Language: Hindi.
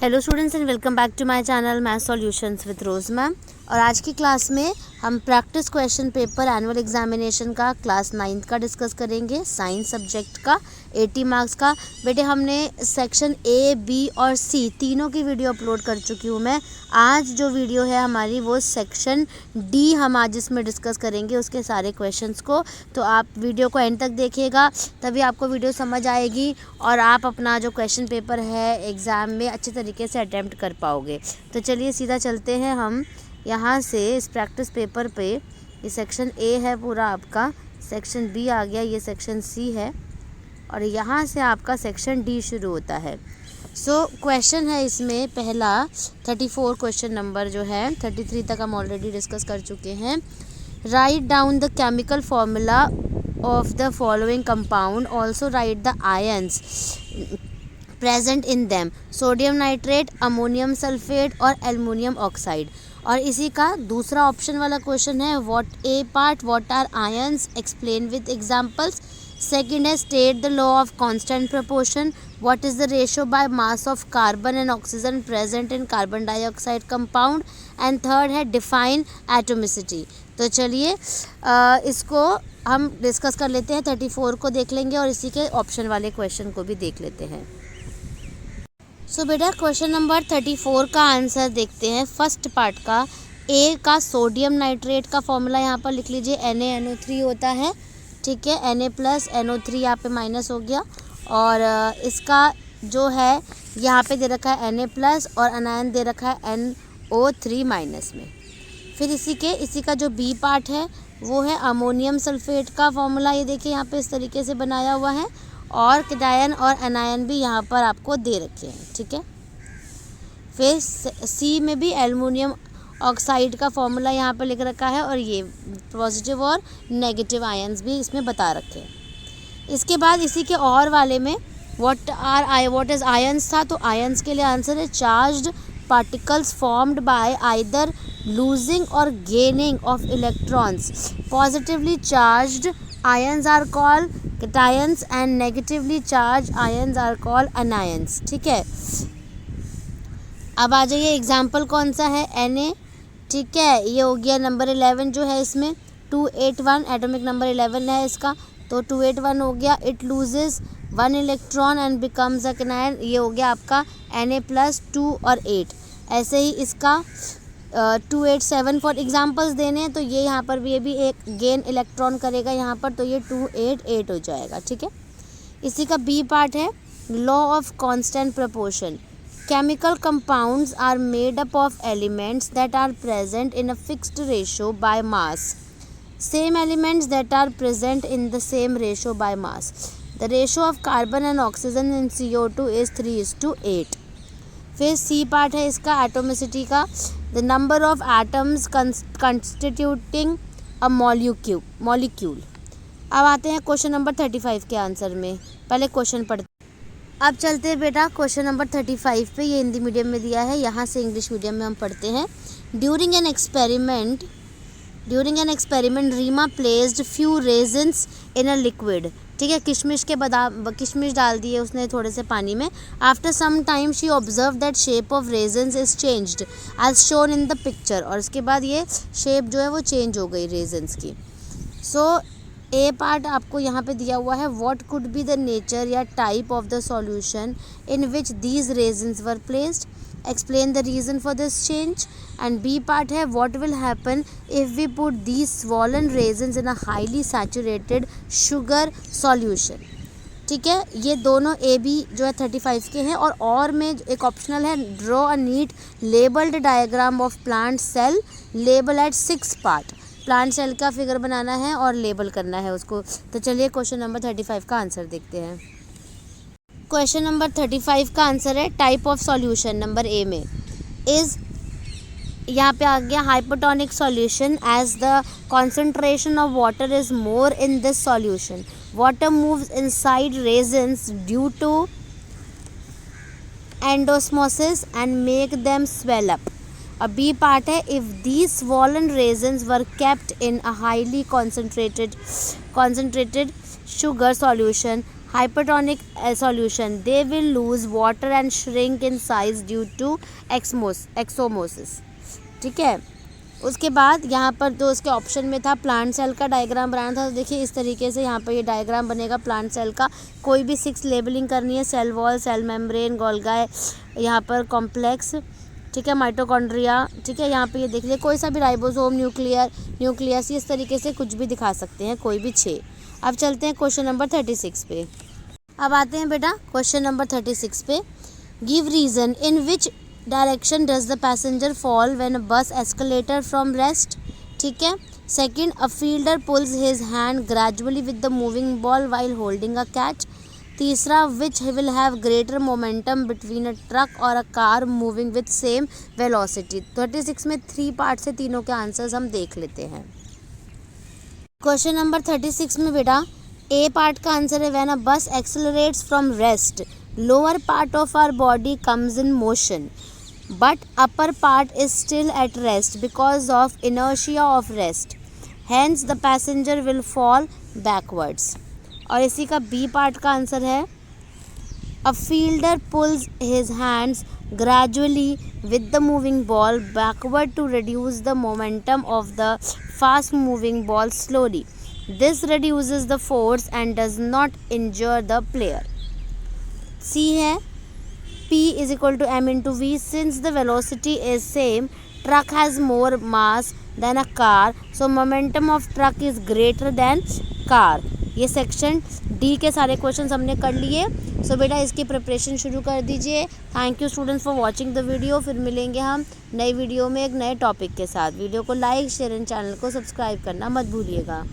Hello students and welcome back to my channel math solutions with Rose ma'am. और आज की क्लास में हम practice question paper annual examination का क्लास 9th का डिस्कस करेंगे, साइंस सब्जेक्ट का 80 मार्क्स का। बेटे हमने सेक्शन ए, बी और सी तीनों की वीडियो अपलोड कर चुकी हूँ मैं। आज जो वीडियो है हमारी वो सेक्शन डी हम आज इसमें डिस्कस करेंगे उसके सारे क्वेश्चंस को। तो आप वीडियो को एंड तक देखिएगा, तभी आपको वीडियो समझ आएगी और आप अपना जो क्वेश्चन पेपर है एग्ज़ाम में अच्छे तरीके से अटैम्प्ट कर पाओगे। तो चलिए सीधा चलते हैं हम यहाँ से इस प्रैक्टिस पेपर पे। ये सेक्शन ए है पूरा आपका, सेक्शन बी आ गया, ये सेक्शन सी है और यहाँ से आपका सेक्शन डी शुरू होता है। सो क्वेश्चन है इसमें पहला 34 क्वेश्चन नंबर जो है, 33 तक हम ऑलरेडी डिस्कस कर चुके हैं। Write down the chemical formula of the following compound, also write the ions present in them, sodium nitrate, ammonium sulphate और एल्युमिनियम ऑक्साइड। और इसी का दूसरा ऑप्शन वाला क्वेश्चन है what a part, what are ions, explain with examples. Second है state the law of constant proportion, what is the ratio by mass of carbon and oxygen present in carbon dioxide compound. And third है डिफाइन एटोमिसिटी। तो चलिए इसको हम डिस्कस कर लेते हैं, 34 को देख लेंगे और इसी के ऑप्शन वाले क्वेश्चन को भी देख लेते हैं। सो बेटा क्वेश्चन नंबर 34 का आंसर देखते हैं। फर्स्ट पार्ट का ए का सोडियम नाइट्रेट का फॉर्मूला यहाँ पर लिख लीजिए, NaNO3 होता है, ठीक है। Na प्लस NO3 यहाँ पे माइनस हो गया और इसका जो है यहाँ पे दे रखा है Na प्लस और अनायन दे रखा है NO3 माइनस में। फिर इसी का जो बी पार्ट है वो है अमोनियम सल्फेट का फॉर्मूला, ये देखिए यहाँ पे इस तरीके से बनाया हुआ है और कैटायन और एनायन भी यहाँ पर आपको दे रखे हैं, ठीक है। फिर सी में भी एल्युमिनियम ऑक्साइड का फॉर्मूला यहाँ पर लिख रखा है और ये पॉजिटिव और नेगेटिव आयंस भी इसमें बता रखे हैं। इसके बाद इसी के और वाले में व्हाट इज आयंस था, तो आयंस के लिए आंसर है charged particles formed by either losing or gaining of electrons. Positively charged ions are called cations and negatively charged ions are called anions, ठीक है। अब आ जाइए एग्जाम्पल कौन सा है, Na, ठीक है। ये हो गया नंबर 11 जो है इसमें 281 एटॉमिक नंबर 11 है इसका, तो 281 हो गया। It loses 1 electron and becomes a cation, ये हो गया आपका Na प्लस 2 और 8। ऐसे ही इसका 287 फॉर एग्जांपल्स देने हैं, तो ये यहाँ पर भी ये भी एक गेन इलेक्ट्रॉन करेगा यहाँ पर, तो ये 288 हो जाएगा, ठीक है। इसी का बी पार्ट है law of constant proportion. Chemical compounds are made up of elements that are present in a fixed ratio by mass, same elements that are present in the same ratio by mass. The ratio of carbon and oxygen in CO2 is 3:8। फिर सी पार्ट है इसका एटोमिसिटी का, the number of atoms constituting a molecule. अब आते हैं क्वेश्चन नंबर 35 के आंसर में, पहले क्वेश्चन पढ़ते हैं। अब चलते हैं बेटा क्वेश्चन नंबर 35 पे, ये हिंदी मीडियम में दिया है, यहाँ से इंग्लिश मीडियम में हम पढ़ते हैं। During an experiment Reema placed few raisins in a liquid, ठीक है। किशमिश डाल दिए उसने थोड़े से पानी में। After some time she observe that shape of raisins is changed as shown in the picture, और इसके बाद ये शेप जो है वो चेंज हो गई रेजन्स की। सो ए पार्ट आपको यहाँ पे दिया हुआ है, what could be the nature या type of the solution in which these raisins were placed, explain the reason for this change. And B part है what will happen if we put these swollen raisins in a highly saturated sugar solution, ठीक है। ये दोनों ए बी जो है 35 के हैं। और में एक ऑप्शनल है draw a neat labelled diagram of plant cell label at 6 part. Plant cell का फिगर बनाना है और लेबल करना है उसको। तो चलिए क्वेश्चन नंबर 35 का आंसर देखते हैं। क्वेश्चन नंबर 35 का आंसर है type of solution, number A में इज, यहाँ पे आ गया hypotonic solution as the concentration of water is more in this solution, water moves inside raisins due to endosmosis and make them swell up. A B part है if these swollen raisins were kept in a highly concentrated sugar solution, hypertonic solution, they will lose water and shrink in size due to exomosis. ठीक है, उसके बाद यहाँ पर तो उसके ऑप्शन में था प्लांट सेल का डायग्राम बनाना था। तो देखिए इस तरीके से यहाँ पर ये डायग्राम बनेगा प्लांट सेल का। कोई भी 6 लेबलिंग करनी है, cell wall, cell membrane, Golgi, यहाँ पर कॉम्प्लेक्स, ठीक है, माइटोकॉन्ड्रिया, ठीक है, यहाँ पे ये देख लिया, कोई सा भी राइबोसोम, न्यूक्लियस, इस तरीके से कुछ भी दिखा सकते हैं, कोई भी 6। अब चलते हैं क्वेश्चन नंबर 36 पे। अब आते हैं बेटा क्वेश्चन नंबर 36 पे। Give reason in which direction does the passenger fall when a bus एस्केलेटर फ्रॉम रेस्ट, ठीक है। Second, a fielder pulls his hand gradually with the moving ball while holding a catch. तीसरा, which will have greater momentum between a truck और a car moving with same velocity. 36 में 3 पार्ट से तीनों के आंसर्स हम देख लेते हैं। क्वेश्चन नंबर 36 में बेटा ए पार्ट का आंसर है when a bus accelerates from rest, lower part of our body comes in motion but upper part is still at rest because of inertia of rest, hence the passenger will fall backwards. और इसी का बी पार्ट का आंसर है a fielder pulls his hands gradually with the moving ball backward to reduce the momentum of the fast moving ball slowly. This reduces the force and does not injure the player. C है P is equal to m into v. Since the velocity is same, truck has more mass than a car, so momentum of truck is greater than car. ये सेक्शन डी के सारे क्वेश्चंस हमने कर लिए। सो बेटा इसकी प्रिपरेशन शुरू कर दीजिए। Thank you students for watching the video. फिर मिलेंगे हम नई वीडियो में एक नए टॉपिक के साथ। वीडियो को लाइक, शेयर एंड चैनल को सब्सक्राइब करना मत भूलिएगा।